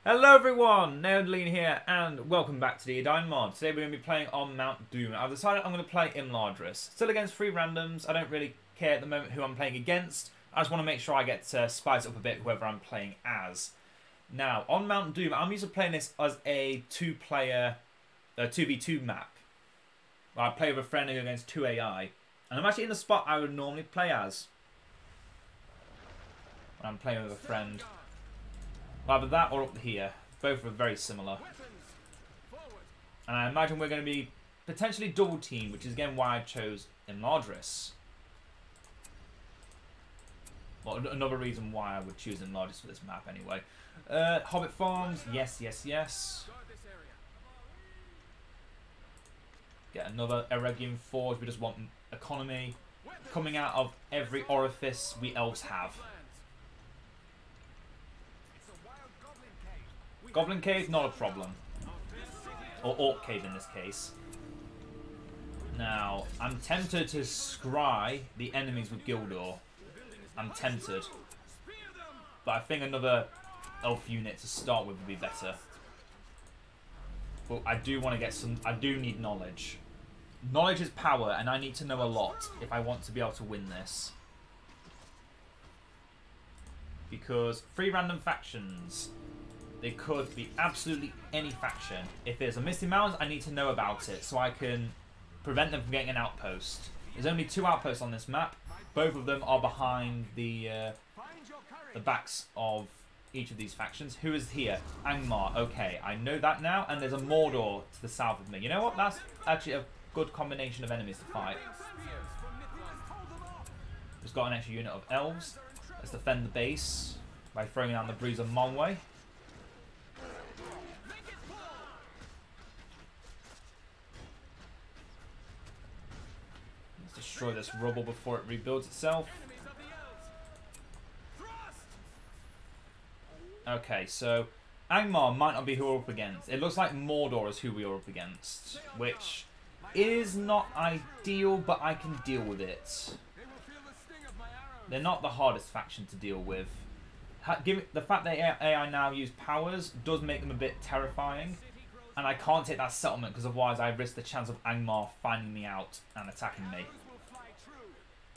Hello everyone, Edain here, and welcome back to the Edain Mod. Today we're going to be playing on Mount Doom. I've decided I'm going to play in Lardris. Still against 3 randoms. I don't really care at the moment who I'm playing against. I just want to make sure I get to spice up a bit whoever I'm playing as. Now, on Mount Doom, I'm used to playing this as a 2-player 2v2 map. Where I play with a friend against 2 AI. And I'm actually in the spot I would normally play as when I'm playing with a friend. Either that or up here. Both are very similar. And I imagine we're going to be potentially double teamed, which is again why I chose Lardris. Well, another reason why I would choose Lardris for this map anyway. Hobbit farms, yes, yes, yes. Get another Eregian Forge, we just want economy coming out of every orifice we elves have. Goblin Cave, not a problem. Or Orc Cave in this case. Now, I'm tempted to scry the enemies with Gildor. I'm tempted. But I think another elf unit to start with would be better. But I do want to get some... I do need knowledge. Knowledge is power, and I need to know a lot if I want to be able to win this. Because 3 random factions... They could be absolutely any faction. If there's a Misty Mountains, I need to know about it so I can prevent them from getting an outpost. There's only 2 outposts on this map. Both of them are behind the backs of each of these factions. Who is here? Angmar. Okay, I know that now. And there's a Mordor to the south of me. You know what? That's actually a good combination of enemies to fight. Just got an extra unit of elves. Let's defend the base by throwing down the Bruiser Monway. Destroy this rubble before it rebuilds itself. Okay, so Angmar might not be who we're up against. It looks like Mordor is who we are up against, which is not ideal, but I can deal with it. They're not the hardest faction to deal with. The fact that AI now use powers does make them a bit terrifying. And I can't take that settlement because otherwise I risk the chance of Angmar finding me out and attacking me.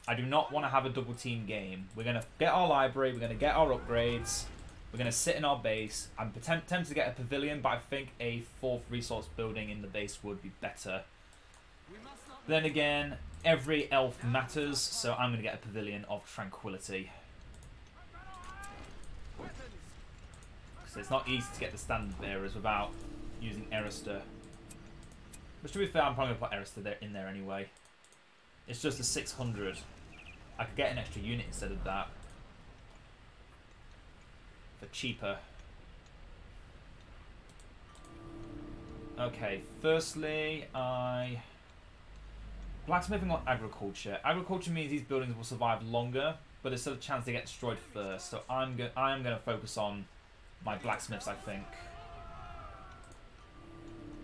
I do not want to have a double team game. We're going to get our library, we're going to get our upgrades, we're going to sit in our base. I'm tempted to get a pavilion, but I think a 4th resource building in the base would be better. Then again, every elf matters, so I'm going to get a pavilion of tranquility. So it's not easy to get the standard bearers without using Erister. Which, to be fair, I'm probably going to put Erister in there anyway. It's just a 600. I could get an extra unit instead of that. For cheaper. Okay, firstly, blacksmithing or agriculture. Agriculture means these buildings will survive longer, but there's still a chance they get destroyed first. So I am going to focus on my blacksmiths, I think.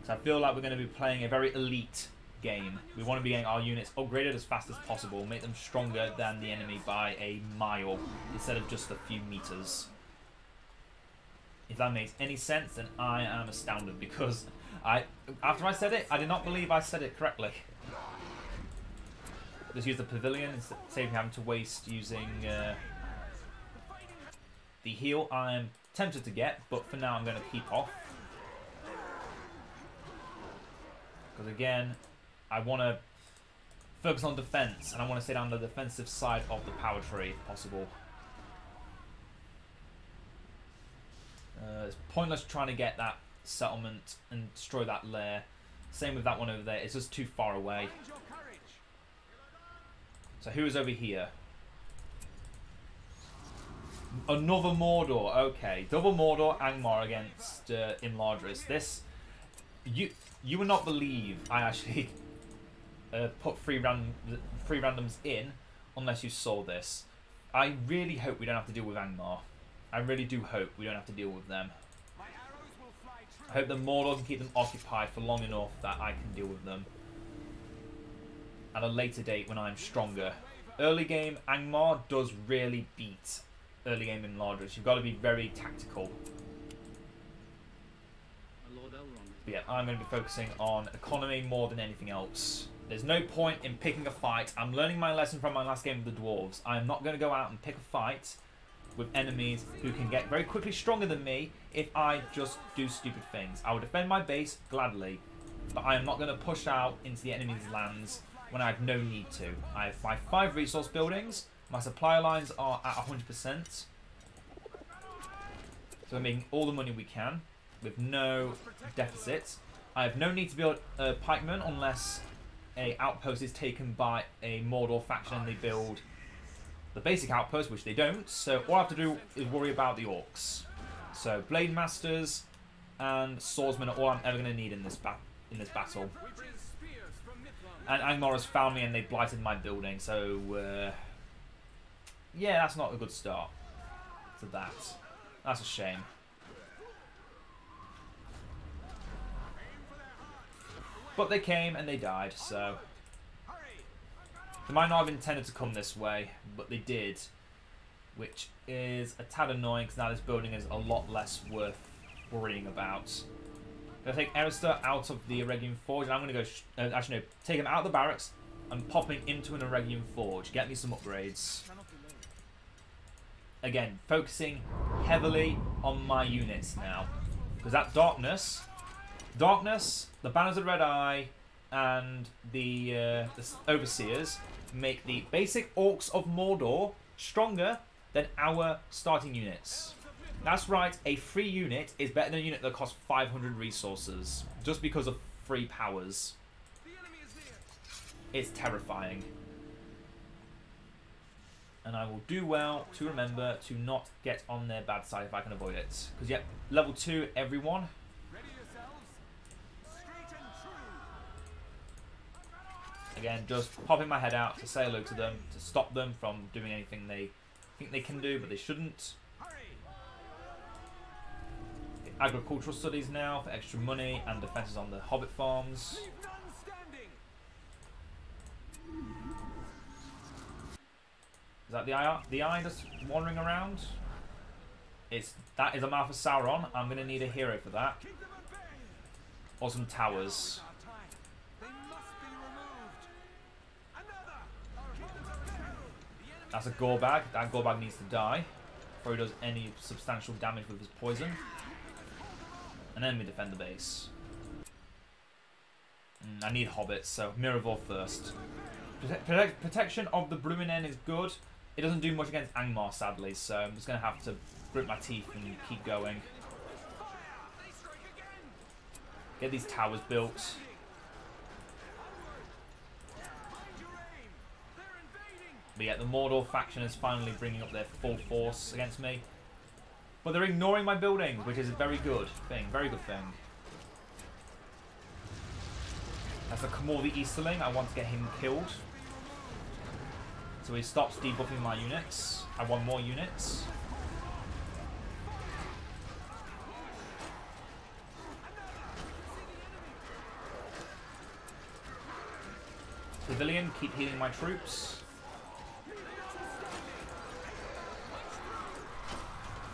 So I feel like we're going to be playing a very elite game. We want to be getting our units upgraded as fast as possible, make them stronger than the enemy by a mile instead of just a few meters. If that makes any sense, then I am astounded because after I said it, I did not believe I said it correctly. Just use the pavilion instead of saving having to waste using the heal. I'm tempted to get, but for now I'm going to keep off. Because again, I want to focus on defense, and I want to stay down the defensive side of the power tree if possible. It's pointless trying to get that settlement and destroy that lair. Same with that one over there. It's just too far away. So who is over here? Another Mordor. Okay, double Mordor, Angmar against Lardris. This, you would not believe I actually put 3 randoms in unless you saw this. I really hope we don't have to deal with Angmar. I really do hope we don't have to deal with them. I hope the Mordor can keep them occupied for long enough that I can deal with them at a later date when I'm stronger. Early game, Angmar does really beat early game in Lardris. You've got to be very tactical. But yeah, I'm going to be focusing on economy more than anything else. There's no point in picking a fight. I'm learning my lesson from my last game with the dwarves. I'm not going to go out and pick a fight with enemies who can get very quickly stronger than me if I just do stupid things. I will defend my base gladly, but I am not going to push out into the enemy's lands when I have no need to. I have my 5 resource buildings. My supply lines are at 100%. So we're making all the money we can with no deficits. I have no need to build a pikeman unless a outpost is taken by a Mordor faction and they build the basic outpost, which they don't. So all I have to do is worry about the orcs. So blade masters and swordsmen are all I'm ever going to need in this battle. And Angmar has found me and they blighted my building. So yeah, that's not a good start to that. That's a shame. But they came and they died, so they might not have intended to come this way, but they did, which is a tad annoying because now this building is a lot less worth worrying about. I'm going to take Erister out of the Eregion Forge, and I'm going to go, actually no, take him out of the barracks and popping into an Eregion Forge. Get me some upgrades. Again, focusing heavily on my units now, because that Darkness, the Banners of the Red Eye, and the Overseers make the basic Orcs of Mordor stronger than our starting units. That's right, a free unit is better than a unit that costs 500 resources, just because of free powers. It's terrifying. And I will do well to remember to not get on their bad side if I can avoid it. Because, yep, level 2, everyone. Again, just popping my head out to say hello to them, to stop them from doing anything they think they can do, but they shouldn't. The agricultural studies now for extra money and defences on the Hobbit farms. Is that the eye that's wandering around? That is a mouth of Sauron. I'm going to need a hero for that. Or some towers. That's a gore bag. That gore bag needs to die before he does any substantial damage with his poison. And then we defend the base. I need hobbits, so Miraval first. Protection of the Bruinen is good. It doesn't do much against Angmar, sadly, so I'm just going to have to grit my teeth and keep going. Get these towers built. But yeah, the Mordor faction is finally bringing up their full force against me. But they're ignoring my buildings, which is a very good thing. Very good thing. That's a Khmor the Easterling. I want to get him killed. So he stops debuffing my units. I want more units. Pavilion, keep healing my troops.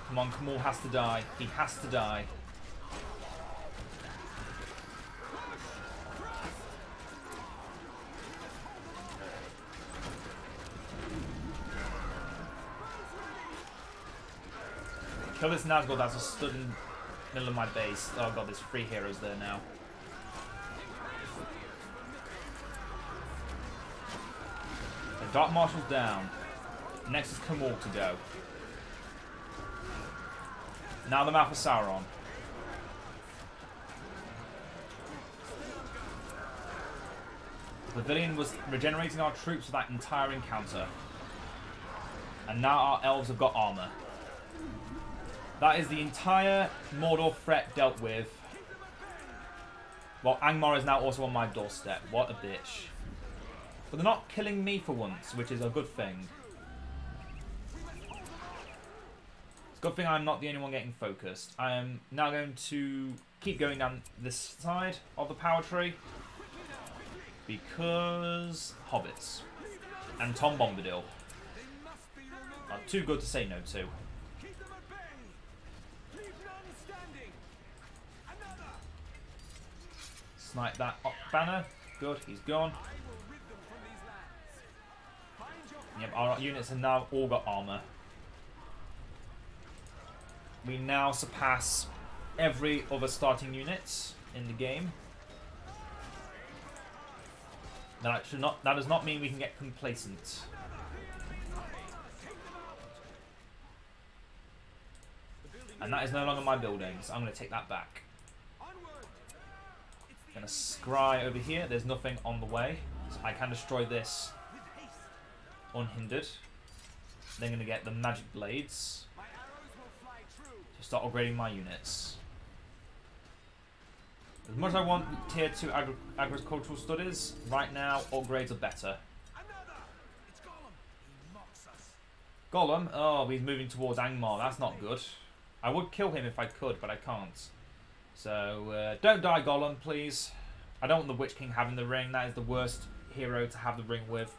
Come on, Khmor has to die. He has to die. Kill this Nazgul that's just stood in the middle of my base. Oh god, there's 3 heroes there now. The Dark Marshal's down. Next is Khmor to go. Now the mouth of Sauron. The Pavilion was regenerating our troops for that entire encounter. And now our elves have got armor. That is the entire Mordor threat dealt with. Well, Angmar is now also on my doorstep. What a bitch. But they're not killing me for once, which is a good thing. It's a good thing I'm not the only one getting focused. I am now going to keep going down this side of the power tree. Because hobbits. And Tom Bombadil are too good to say no to. Snipe that banner. Good, he's gone. Yep, our units have now all got armor. We now surpass every other starting unit in the game. That does not mean we can get complacent. And that is no longer my building, so I'm going to take that back. Going to scry over here. There's nothing on the way, so I can destroy this unhindered. Then going to get the magic blades to start upgrading my units. As much as I want tier 2 agricultural studies, right now upgrades are better. Gollum? Oh, he's moving towards Angmar. That's not good. I would kill him if I could, but I can't. So, don't die, Gollum, please. I don't want the Witch King having the ring. That is the worst hero to have the ring with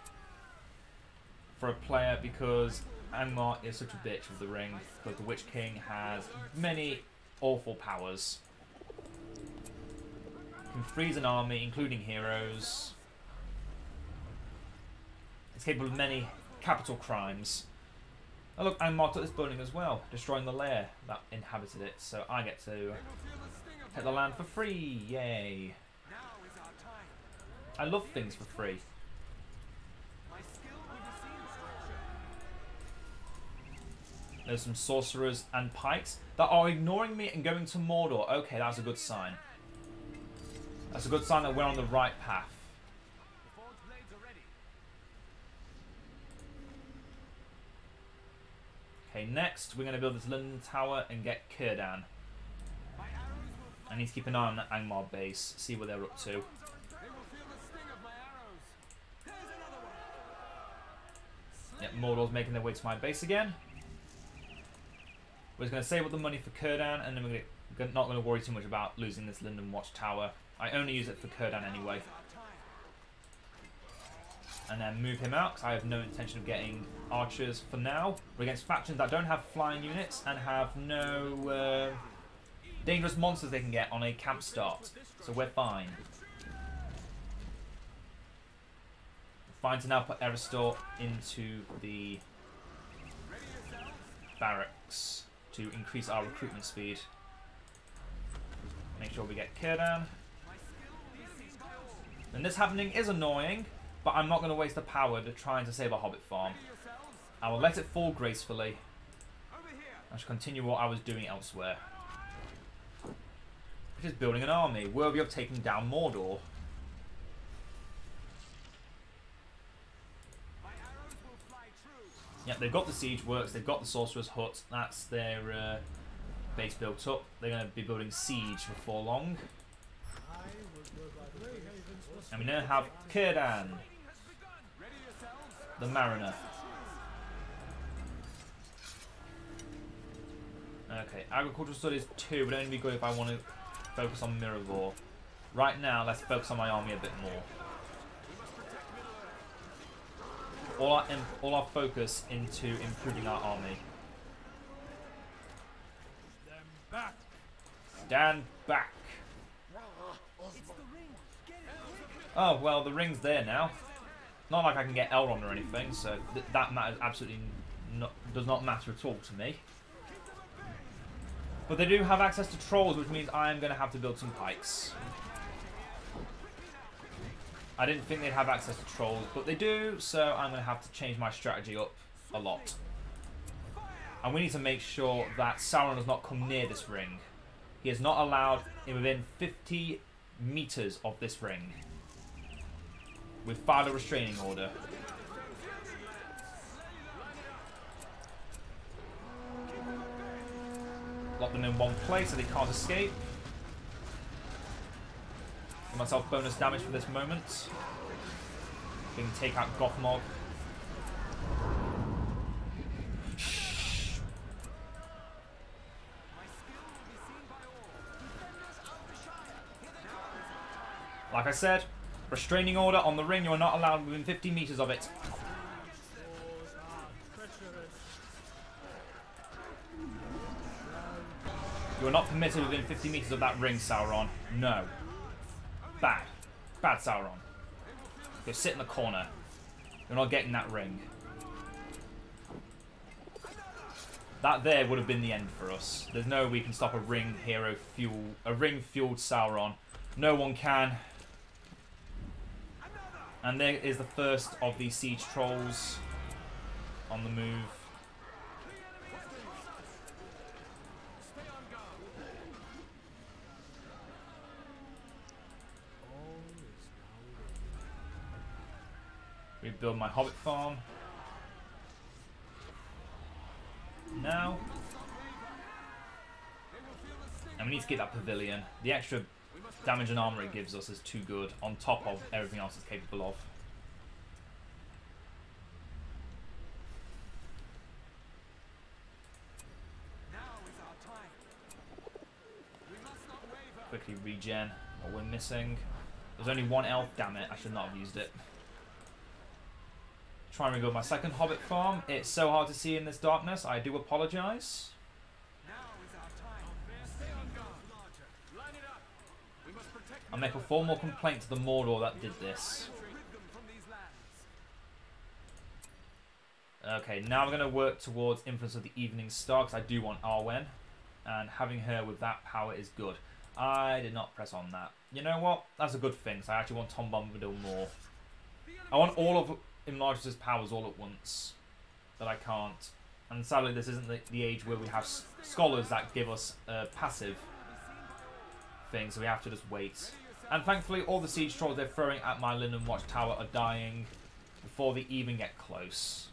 for a player, because Angmar is such a bitch with the ring, because the Witch King has many awful powers. Can freeze an army, including heroes. It's capable of many capital crimes. Oh look, Angmar took this building as well, destroying the lair that inhabited it, so I get to take the land for free, yay. I love things for free. There's some sorcerers and pikes that are ignoring me and going to Mordor. Okay, that's a good sign. That's a good sign that we're on the right path. Okay, next we're going to build this London Tower and get Círdan. I need to keep an eye on that Angmar base, see what they're up to. Yep, Mordor's making their way to my base again. We're just going to save up the money for Círdan, and then we're not going to worry too much about losing this Linden Watchtower. I only use it for Círdan anyway. And then move him out, because I have no intention of getting archers for now. We're against factions that don't have flying units and have no dangerous monsters they can get on a camp start. So we're fine. Fine to now put Eristor into the barracks to increase our recruitment speed. Make sure we get Círdan. And this happening is annoying, but I'm not going to waste the power to trying to save a hobbit farm. I will let it fall gracefully. I shall continue what I was doing elsewhere, which is building an army worthy of taking down Mordor. Yeah, they've got the siege works, they've got the sorcerer's hut. That's their base built up. They're going to be building siege before long. And we now have Círdan, the Mariner. Okay, agricultural studies 2 would only be good if I want to focus on Mirrorvor. Right now, let's focus on my army a bit more. All our focus into improving our army. Stand back. Oh, well, the ring's there now. Not like I can get Elrond or anything, so that matters absolutely does not matter at all to me. But they do have access to trolls, which means I am going to have to build some pikes. I didn't think they'd have access to trolls, but they do, so I'm going to have to change my strategy up a lot. And we need to make sure that Sauron does not come near this ring. He is not allowed within 50 meters of this ring. We've filed a restraining order. Lock them in one place so they can't escape. Give myself bonus damage for this moment. We can take out Gothmog. Like I said, restraining order on the ring. You are not allowed within 50 meters of it. You are not permitted within 50 meters of that ring, Sauron. No. Bad. Bad Sauron. Go sit in the corner. You're not getting that ring. That there would have been the end for us. There's no way we can stop a ring hero fuel, a ring fueled Sauron. No one can. And there is the first of the siege trolls on the move. Rebuild my hobbit farm. Now. And we need to get that pavilion. The extra damage and armor it gives us is too good, on top of everything else it's capable of. Quickly regen what we're missing. There's only one elf, damn it, I should not have used it. Try and rebuild my second hobbit farm. It's so hard to see in this darkness, I do apologise. I'll make a formal complaint to the Mordor that did this. Okay, now we're going to work towards Influence of the Evening Star, because I do want Arwen, and having her with that power is good. I did not press on that. You know what? That's a good thing, so I actually want Tom Bombadil more. I want all of Enlarge's powers all at once, but I can't. And sadly, this isn't the age where we have scholars that give us passive things, so we have to just wait. And thankfully, all the siege trolls they're throwing at my Linden Watchtower are dying before they even get close.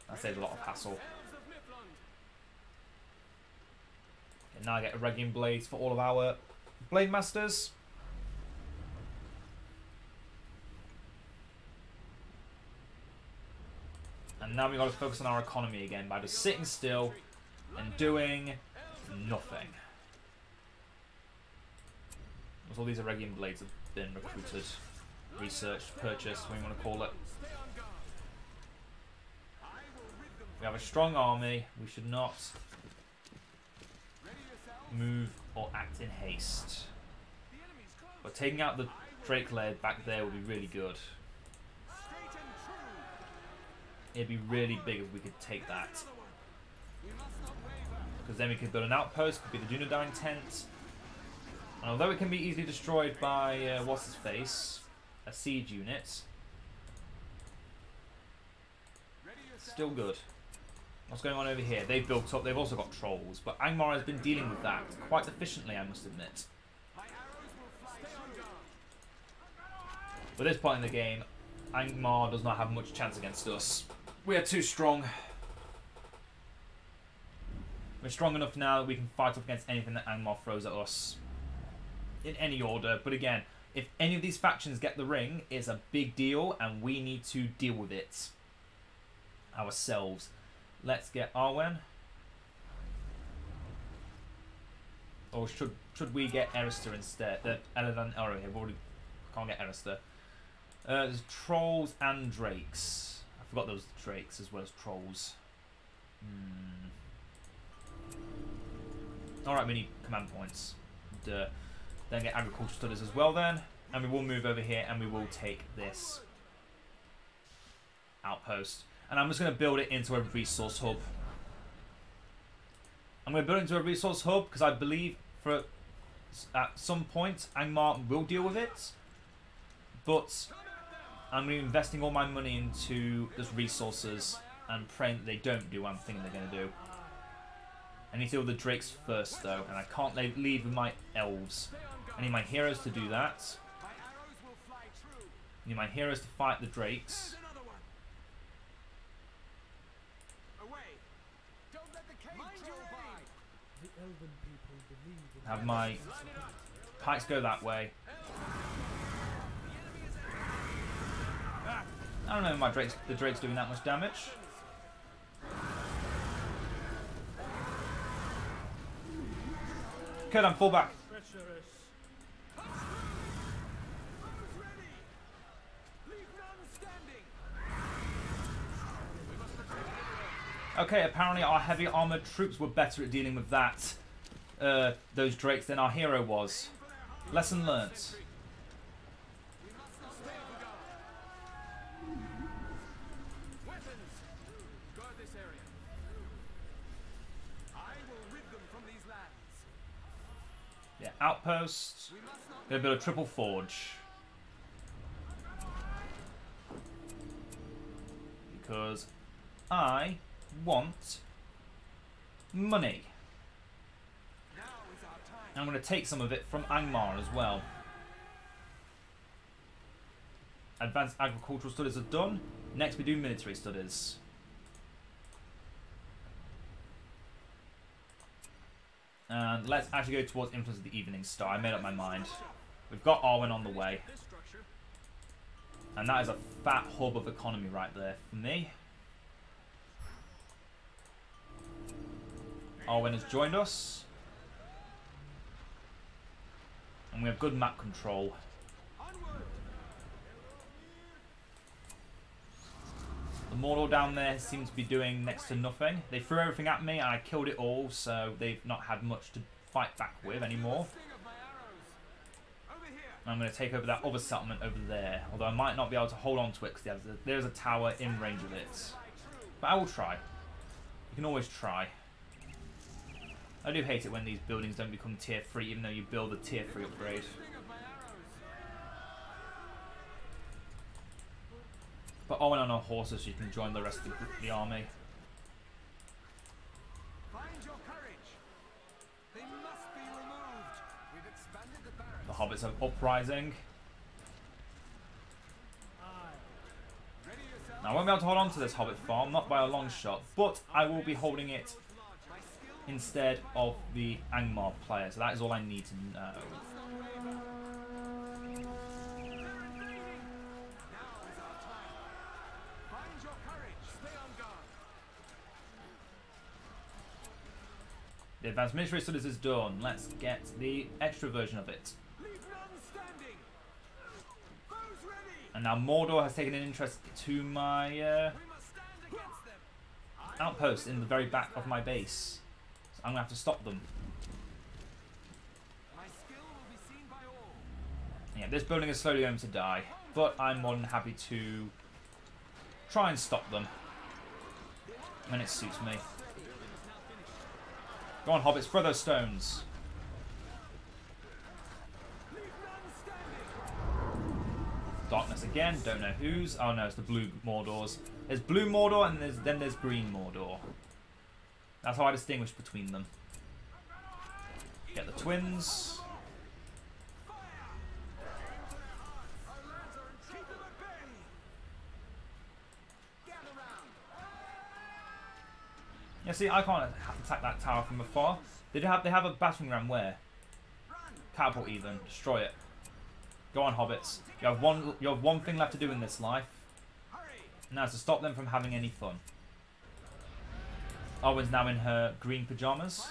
That saves a lot of hassle. Okay, now I get Eregion Blades for all of our Blade Masters. And now we've got to focus on our economy again by just sitting still and doing nothing. Because all these Eregion Blades have been recruited, researched, purchased, what you want to call it. We have a strong army. We should not move or act in haste. But taking out the Drake Laird back there would be really good. It'd be really big if we could take that. Because then we could build an outpost, could be the Dunedain tent. And although it can be easily destroyed by, what's-his-face, a siege unit, still good. What's going on over here? They've built up, they've also got trolls, but Angmar has been dealing with that quite efficiently, I must admit. But at this point in the game, Angmar does not have much chance against us. We are too strong. We're strong enough now that we can fight up against anything that Angmar throws at us. In any order. But again, if any of these factions get the ring, it's a big deal and we need to deal with it ourselves. Let's get Arwen. Or should we get Erister instead? Edain Mod. I've already can't get Erister. There's trolls and drakes. I forgot those drakes as well as trolls. Alright, we need command points. Duh. Then get agriculture studies as well then. And we will move over here and we will take this outpost. And I'm just going to build it into a resource hub. I'm going to build it into a resource hub because I believe at some point Angmar will deal with it. But I'm investing all my money into just resources and praying that they don't do what I'm thinking they're going to do. I need to deal with the drakes first though, and I can't leave with my elves. I need my heroes to do that. I need my heroes to fight the drakes. Have my pikes go that way. I don't know if the drake's doing that much damage. Kurdan, fall back. Okay, apparently our heavy armoured troops were better at dealing with that those drakes than our hero was. Lesson learnt. Yeah, outpost. Gonna build a triple forge. Because I want money. I'm going to take some of it from Angmar as well. Advanced agricultural studies are done. Next we do military studies. And let's actually go towards influence of the evening star. I made up my mind. We've got Arwen on the way. And that is a fat hub of economy right there for me. Arwen has joined us. And we have good map control. The Mordor down there seems to be doing next to nothing. They threw everything at me and I killed it all, so they've not had much to fight back with anymore. I'm going to take over that other settlement over there. Although I might not be able to hold on to it because there's a tower in range of it. But I will try. You can always try. I do hate it when these buildings don't become tier 3 even though you build a tier 3 upgrade. But Owen on our horses so you can join the rest of the army. The hobbits are uprising. Now I won't be able to hold on to this hobbit farm, not by a long shot, but I will be holding it instead of the Angmar player, so that is all I need to know. The advanced military studies is done. Let's get the extra version of it. And now Mordor has taken an interest to my outpost in the very back of my base. So I'm going to have to stop them. Yeah, this building is slowly going to die, but I'm more than happy to try and stop them when it suits me. Go on, hobbits, throw those stones. Darkness again, don't know whose. Oh no, it's the blue Mordors. There's blue Mordor and then there's green Mordor. That's how I distinguish between them. Get the twins. Yeah, see, I can't attack that tower from afar. They have a battering ram where? Catapult even. Destroy it. Go on, hobbits. You have one thing left to do in this life. Now to stop them from having any fun. Arwen's now in her green pajamas.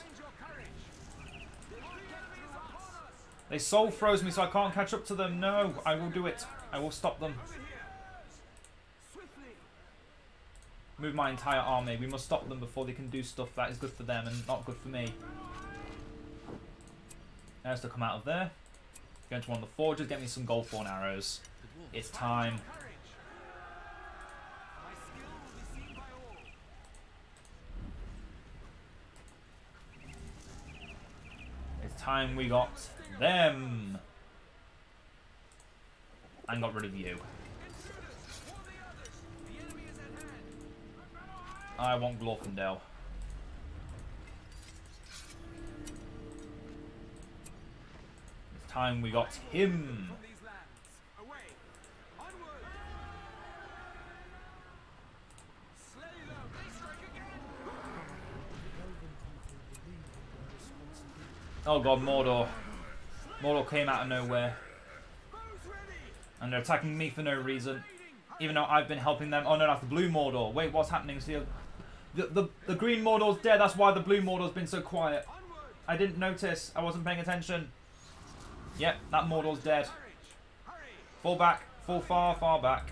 They soul froze me so I can't catch up to them. No, I will do it. I will stop them. Move my entire army. We must stop them before they can do stuff that is good for them and not good for me. There's to come out of there. Go into one of the forges, get me some goldthorn arrows. It's time. It's time we got them. And got rid of you. I want Glorfindel. It's time we got him. Oh god, Mordor. Mordor came out of nowhere. And they're attacking me for no reason. Even though I've been helping them. Oh no, that's the blue Mordor. Wait, what's happening? See, the green Mordor's dead. That's why the blue Mordor's been so quiet. I didn't notice. I wasn't paying attention. Yep, that Mordor's dead. Fall back. Fall far, far back.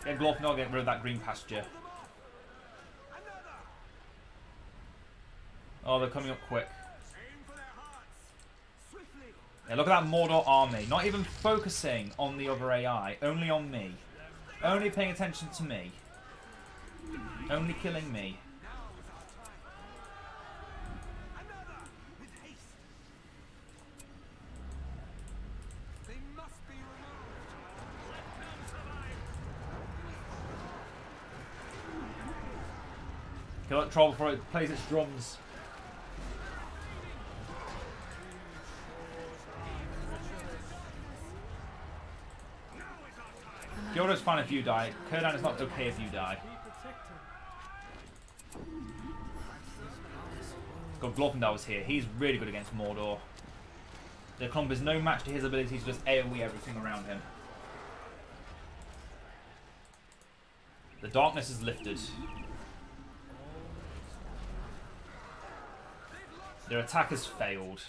Get Glorfindel, get rid of that green pasture. Oh, they're coming up quick. Yeah, look at that Mordor army. Not even focusing on the other AI. Only on me. Only paying attention to me. Only killing me. Kill that troll before it plays its drums. Gildo's fine if you die. Kurdan is not okay if you die. God, Glorfindel was here. He's really good against Mordor. The clump is no match to his ability to just AoE everything around him. The darkness is lifted. Their attack has failed.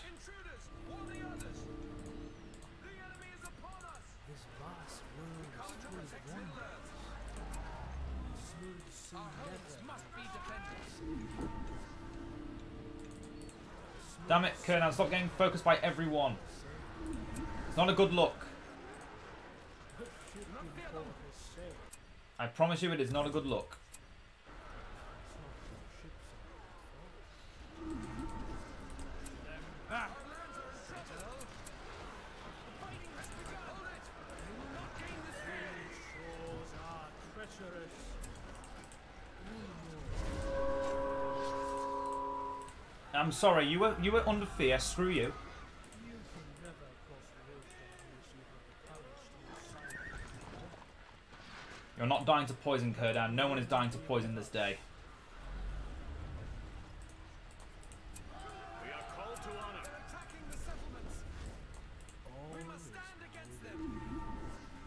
Damn it, Kurdan, stop getting focused by everyone. It's not a good look. I promise you it is not a good look. I'm sorry, you were under fear, screw you. You're not dying to poison, Kurdan. No one is dying to poison this day. We are called to honor. Attacking the settlements. We must stand against them.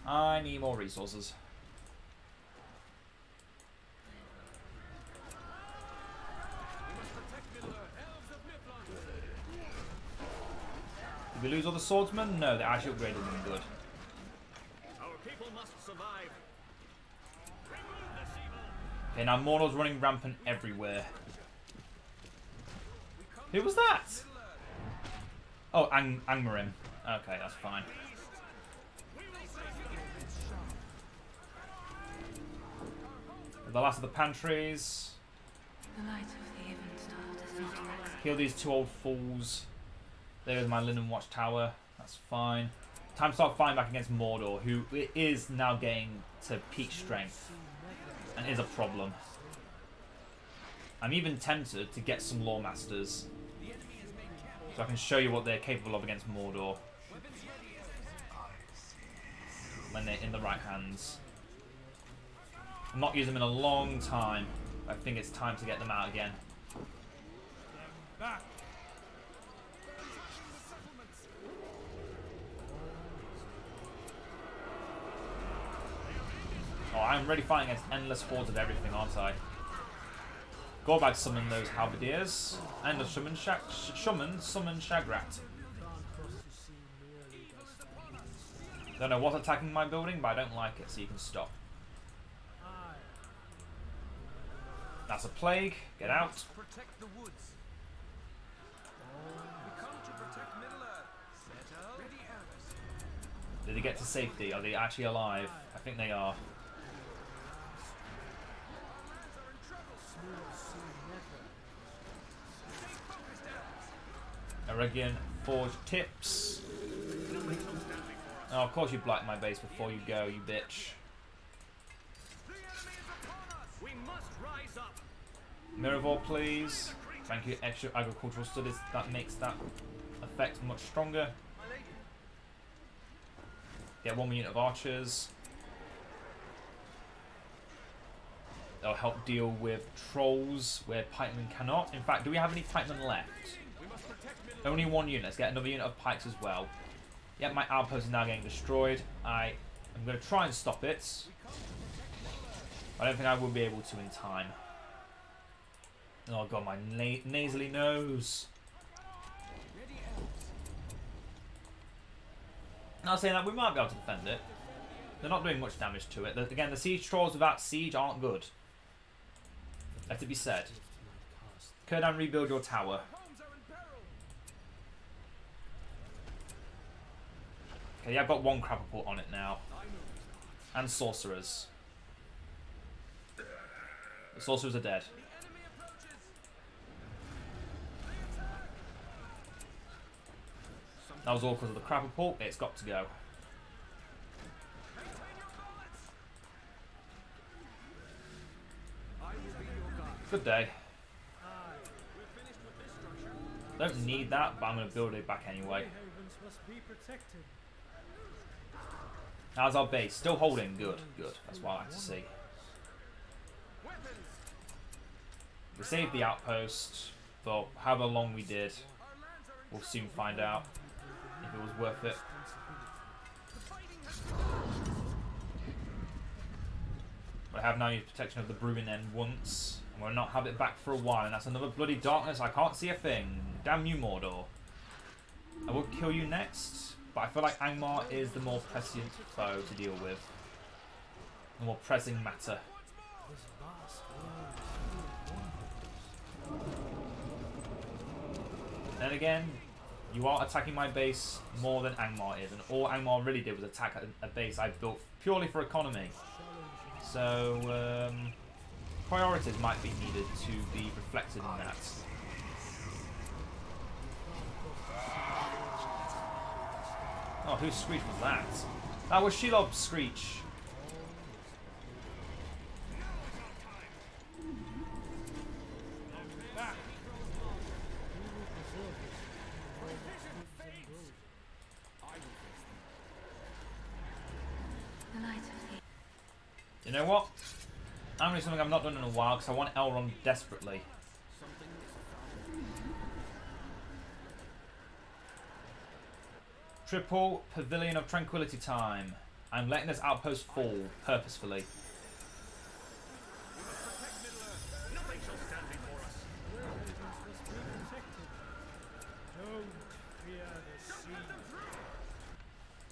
I need more resources. Did we lose all the swordsmen? No, they actually upgraded them good. Our people must survive. Remove this evil. Okay, now Mordor's running rampant everywhere. Who was that? Oh, Angmarim. Okay, that's fine. The last of the pantries. The light of the Evenstar does not rise. Kill these two old fools. There's my Linen Watchtower. That's fine. Time to start fighting back against Mordor, who is now getting to peak strength and is a problem. I'm even tempted to get some Lore Masters so I can show you what they're capable of against Mordor when they're in the right hands. I've not used them in a long time. I think it's time to get them out again. Oh, I'm ready fighting against endless hordes of everything, aren't I? Go back summon those halberdiers. And the summon Shagrat. Don't know what's attacking my building, but I don't like it, so you can stop. That's a plague. Get out. Protect the woods. We come to protect Middle-earth. Ready, Eris. Did they get to safety? Are they actually alive? I think they are. Aragian Forge tips. Oh, of course you blight my base before you go, you bitch. The enemy is upon us. We must rise up. Mirrorvor, please. Thank you. Extra agricultural studies. That makes that effect much stronger. Get 1 unit of archers. They'll help deal with trolls where pikemen cannot. In fact, do we have any pikemen left? Only 1 unit. Let's get another unit of pikes as well. Yep, my outpost is now getting destroyed. I'm going to try and stop it. I don't think I will be able to in time. Oh god, my nasally nose. Not saying that we might be able to defend it. they're not doing much damage to it. Again, the siege trolls without siege aren't good. Let it be said. Kurdan, rebuild your tower. Okay, yeah, I've got one crapapult on it now. And sorcerers. The sorcerers are dead. That was all because of the crapapult. It's got to go. Good day. Don't need that, but I'm going to build it back anyway. How's our base? Still holding? Good, good. That's what I like to see. We saved the outpost for however long we did. We'll soon find out if it was worth it. But I have now used protection of the Brewing End once, and we'll not have it back for a while, and that's another bloody darkness. I can't see a thing. Damn you, Mordor. I will kill you next, but I feel like Angmar is the more prescient foe to deal with. The more pressing matter. Then again, you are attacking my base more than Angmar is, and all Angmar really did was attack a base I built purely for economy. So, priorities might be needed to be reflected in that. Oh, whose screech was that? That was Shelob's screech. You know what? I'm doing something I've not done in a while because I want Elrond desperately. Triple Pavilion of Tranquility time. I'm letting this outpost fall purposefully.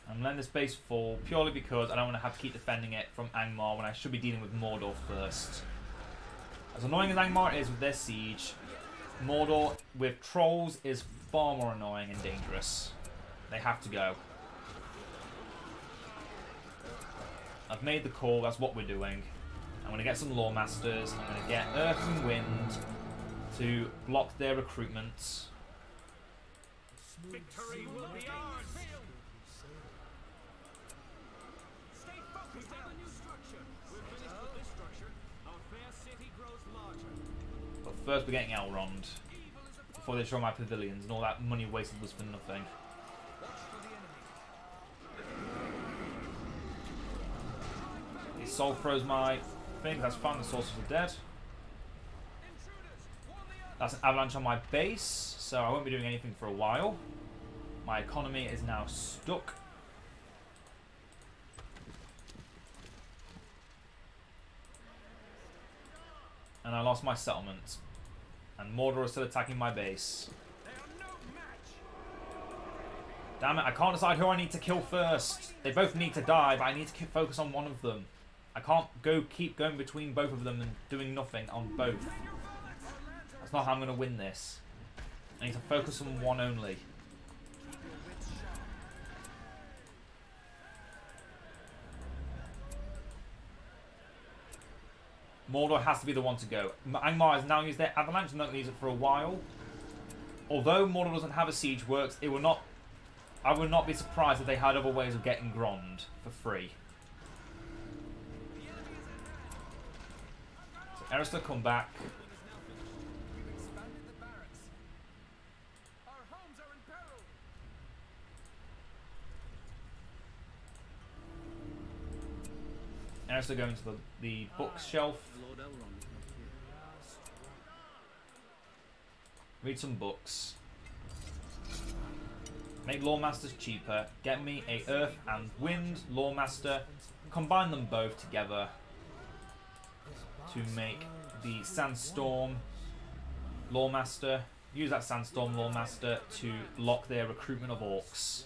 I'm letting this base fall purely because I don't want to have to keep defending it from Angmar when I should be dealing with Mordor first. As annoying as Angmar is with their siege, Mordor with trolls is far more annoying and dangerous. They have to go. I've made the call, that's what we're doing. I'm going to get some Lore Masters, I'm going to get Earth and Wind to block their recruitment. Victory will be ours! Stay focused on the new structure. We're finished with this structure. Our fair city grows larger. But first we're getting Elrond before they destroy my pavilions, and all that money wasted was for nothing. He soul froze my thing, that's fine, the sorcerers are dead. That's an avalanche on my base, so I won't be doing anything for a while. My economy is now stuck. And I lost my settlement. And Mordor is still attacking my base. Damn it, I can't decide who I need to kill first. They both need to die, but I need to focus on one of them. I can't keep going between both of them and doing nothing on both. That's not how I'm going to win this. I need to focus on one only. Mordor has to be the one to go. Angmar has now used their avalanche and not use it for a while. Although Mordor doesn't have a siege works, it will not. I would not be surprised if they had other ways of getting Grond for free. So Eristor, come back. Eristor, go into the bookshelf. Read some books. Make Lore Masters cheaper. Get me a Earth and Wind Lore Master. Combine them both together to make the Sandstorm Lore Master. Use that Sandstorm Lore Master to block their recruitment of orcs.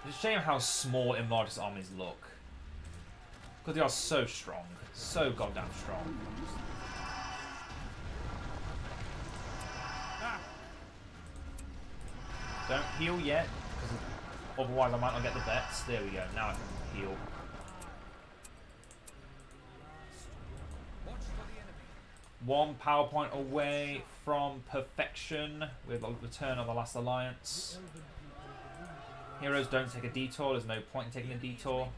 It's a shame how small Immortus armies look. Because they are so strong. So goddamn strong. Don't heal yet, because otherwise I might not get the vets. There we go. Now I can heal. One power point away from perfection with the return of the last alliance. Heroes don't take a detour. There's no point in taking a detour.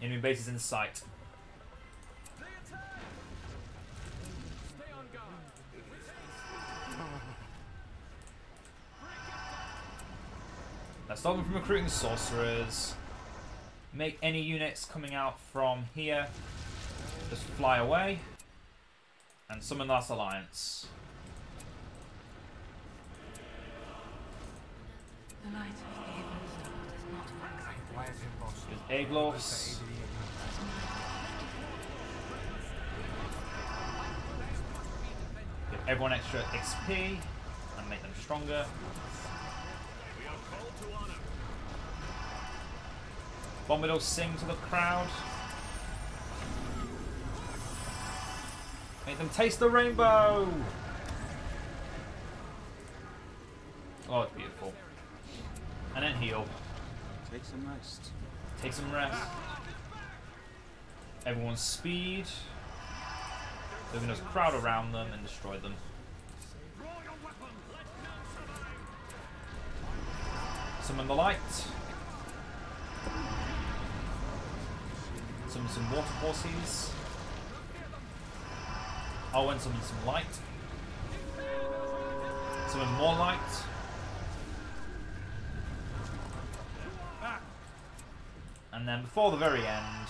Enemy base is in sight. Let's stop them from recruiting sorcerers. Make any units coming out from here just fly away. And summon last alliance. The light of the Edain Mod is not waxing. There's Aglos. Give everyone extra XP and make them stronger. Bombadil sing to the crowd. Make them taste the rainbow! Oh, it's beautiful. And then heal. Take some rest. Take some rest. Everyone's speed. They're going to crowd around them and destroy them. Summon the light. Summon some water horses. I'll and summon some light. Summon more light. And then before the very end,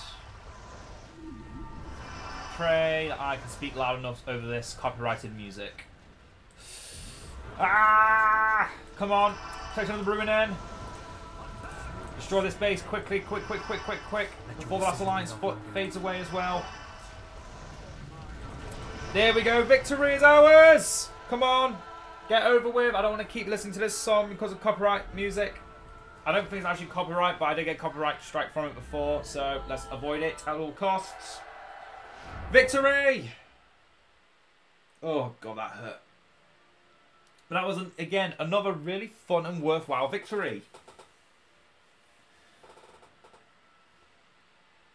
pray that I can speak loud enough over this copyrighted music. Ah! Come on! Protection of the Bruinen! Destroy this base quickly, quick! Before the last alliance fades away as well. There we go, victory is ours! Come on! Get over with. I don't want to keep listening to this song because of copyright music. I don't think it's actually copyright, but I did get copyright strike from it before, so let's avoid it at all costs. Victory! Oh god, that hurt. But that was, again, another really fun and worthwhile victory.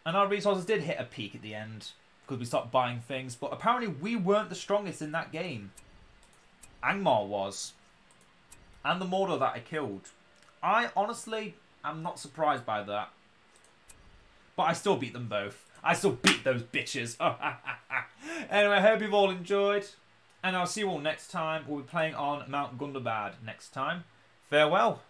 And our resources did hit a peak at the end, because we stopped buying things, but apparently we weren't the strongest in that game. Angmar was. And the Mordor that I killed. I honestly am not surprised by that. But I still beat them both. I still beat those bitches. Anyway, I hope you've all enjoyed. And I'll see you all next time. We'll be playing on Mount Gundabad next time. Farewell.